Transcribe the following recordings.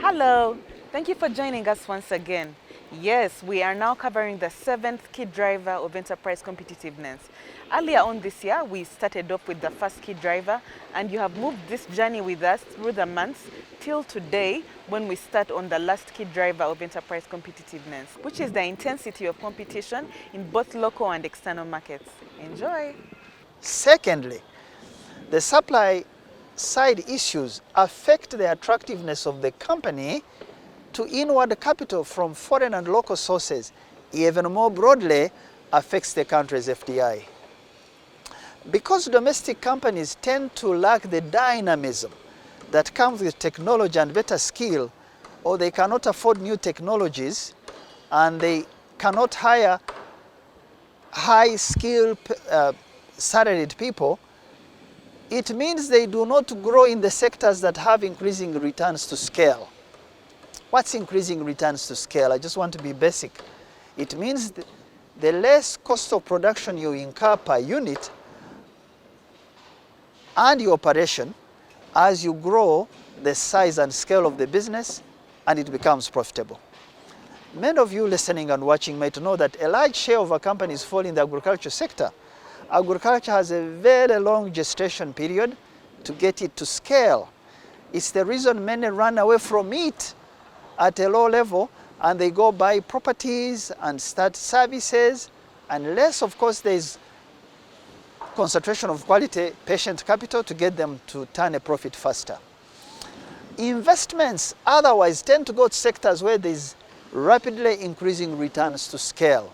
Hello, thank you for joining us once again. Yes, we are now covering the seventh key driver of enterprise competitiveness. Earlier on this year, we started off with the first key driver, and you have moved this journey with us through the months till today when we start on the last key driver of enterprise competitiveness, which is the intensity of competition in both local and external markets. Enjoy! Secondly, the supply side issues affect the attractiveness of the company to inward capital from foreign and local sources, even more broadly affects the country's FDI. Because domestic companies tend to lack the dynamism that comes with technology and better skill, or they cannot afford new technologies, and they cannot hire high-skilled salaried people, it means they do not grow in the sectors that have increasing returns to scale. What's increasing returns to scale? I just want to be basic. It means the less cost of production you incur per unit and your operation as you grow the size and scale of the business and it becomes profitable. Many of you listening and watching might know that a large share of our companies fall in the agriculture sector. Agriculture has a very long gestation period to get it to scale. It's the reason many run away from it at a low level and they go buy properties and start services, unless of course there's concentration of quality patient capital to get them to turn a profit faster. Investments otherwise tend to go to sectors where there's rapidly increasing returns to scale.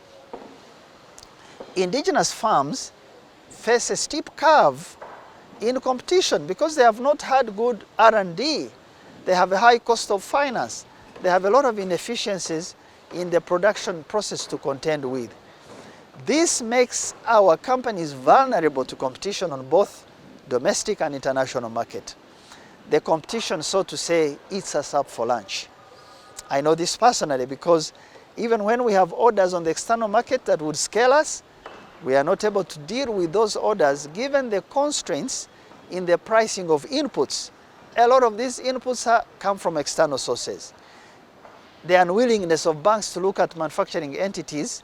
Indigenous farms face a steep curve in competition because they have not had good R&D. They have a high cost of finance. They have a lot of inefficiencies in the production process to contend with. This makes our companies vulnerable to competition on both domestic and international market. The competition, so to say, eats us up for lunch. I know this personally because even when we have orders on the external market that would scale us, we are not able to deal with those orders given the constraints in the pricing of inputs. A lot of these inputs come from external sources. The unwillingness of banks to look at manufacturing entities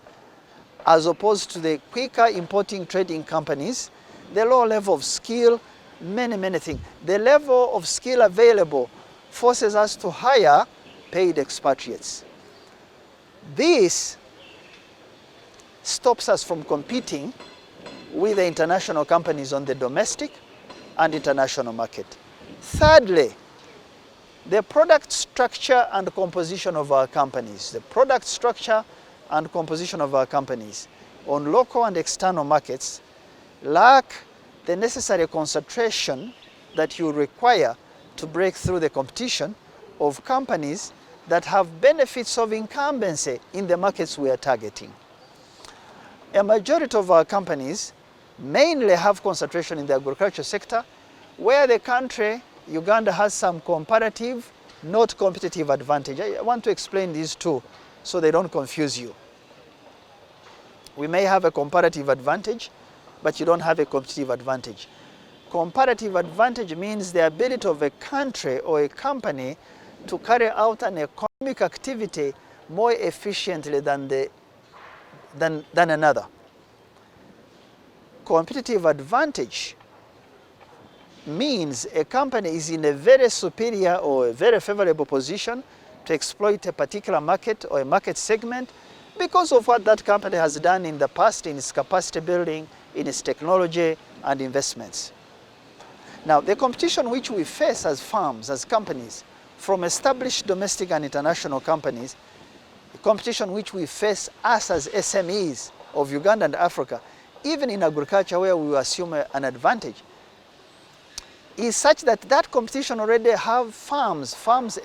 as opposed to the quicker importing trading companies, the low level of skill, many things. The level of skill available forces us to hire paid expatriates. This stops us from competing with the international companies on the domestic and international market. Thirdly, the product structure and composition of our companies. The product structure and composition of our companies on local and external markets lack the necessary concentration that you require to break through the competition of companies that have benefits of incumbency in the markets we are targeting. A majority of our companies mainly have concentration in the agriculture sector, where the country, Uganda, has some comparative, not competitive advantage. I want to explain these two so they don't confuse you. We may have a comparative advantage, but you don't have a competitive advantage. Comparative advantage means the ability of a country or a company to carry out an economic activity more efficiently than another. Competitive advantage means a company is in a very superior or a very favorable position to exploit a particular market or a market segment because of what that company has done in the past in its capacity building, in its technology and investments. Now, the competition which we face as firms, as companies, from established domestic and international companies, the competition which we face us as SMEs of Uganda and Africa, even in agriculture where we assume an advantage, is such that that competition already have farms FARMS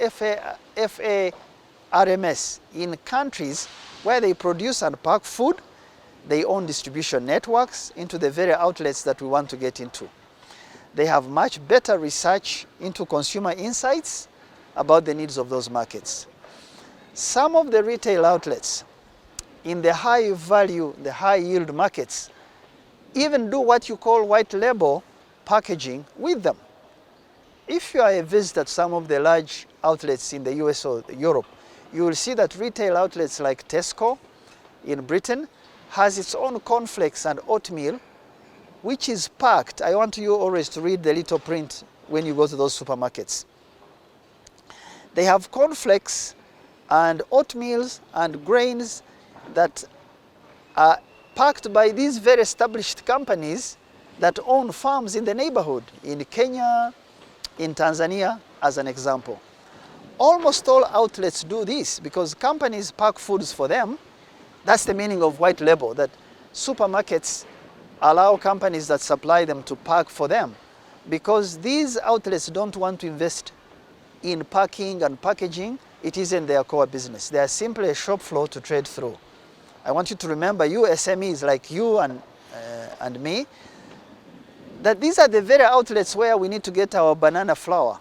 in countries where they produce and pack food. They own distribution networks into the very outlets that we want to get into. They have much better research into consumer insights about the needs of those markets. Some of the retail outlets in the high value, the high yield markets, even do what you call white label packaging with them. If you are a visitor to some of the large outlets in the US or Europe, you will see that retail outlets like Tesco in Britain has its own cornflakes and oatmeal, which is packed. I want you always to read the little print when you go to those supermarkets. They have cornflakes and oatmeals and grains that are packed by these very established companies that own farms in the neighborhood, in Kenya, in Tanzania, as an example. Almost all outlets do this because companies pack foods for them. That's the meaning of white label, that supermarkets allow companies that supply them to pack for them, because these outlets don't want to invest in packing and packaging. It isn't their core business. They are simply a shop floor to trade through. I want you to remember, you SMEs like you and me, that these are the very outlets where we need to get our banana flour,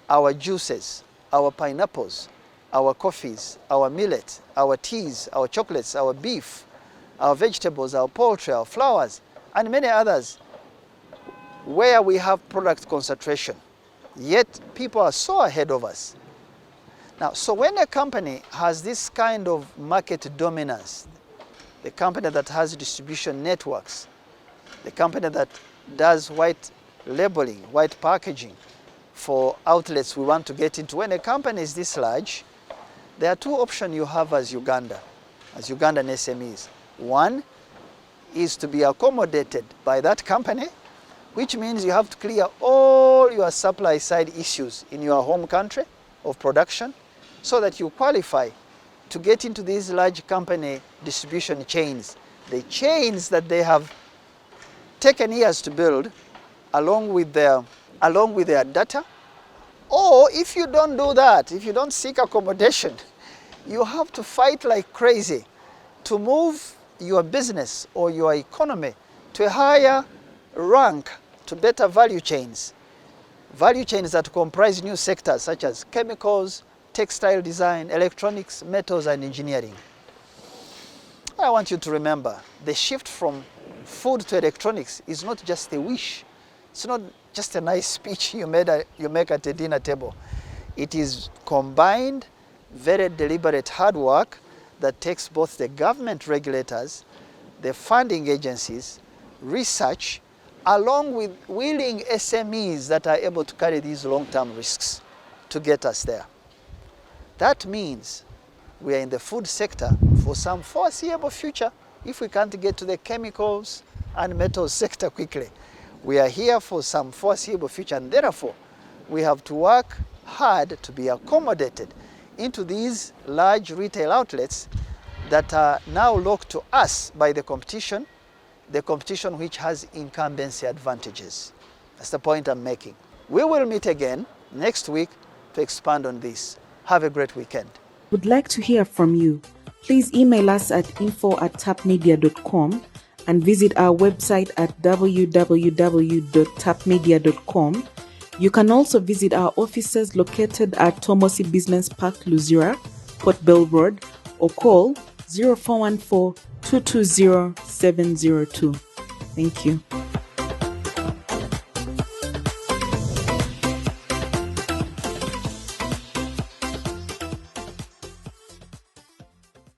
our juices, our pineapples, our coffees, our millet, our teas, our chocolates, our beef, our vegetables, our poultry, our flowers, and many others, where we have product concentration. Yet people are so ahead of us. Now, so when a company has this kind of market dominance, the company that has distribution networks, the company that does white labeling, white packaging for outlets we want to get into, when a company is this large, there are two options you have as Ugandan SMEs. One is to be accommodated by that company, which means you have to clear all your supply side issues in your home country of production so that you qualify to get into these large company distribution chains, the chains that they have taken years to build along with their data. Or if you don't do that, if you don't seek accommodation, you have to fight like crazy to move your business or your economy to a higher rank, to better value chains that comprise new sectors such as chemicals, textile design, electronics, metals, and engineering. I want you to remember, the shift from food to electronics is not just a wish. It's not just a nice speech you make at a dinner table. It is combined, very deliberate hard work that takes both the government regulators, the funding agencies, research, along with willing SMEs that are able to carry these long-term risks to get us there. That means we are in the food sector for some foreseeable future if we can't get to the chemicals and metals sector quickly. We are here for some foreseeable future, and therefore we have to work hard to be accommodated into these large retail outlets that are now locked to us by the competition which has incumbency advantages. That's the point I'm making. We will meet again next week to expand on this. Have a great weekend. Would like to hear from you. Please email us at info@tapmedia.com and visit our website at www.tapmedia.com. You can also visit our offices located at Tomosi Business Park, Luzira, Port Bell Road, or call 0414 220 702. Thank you.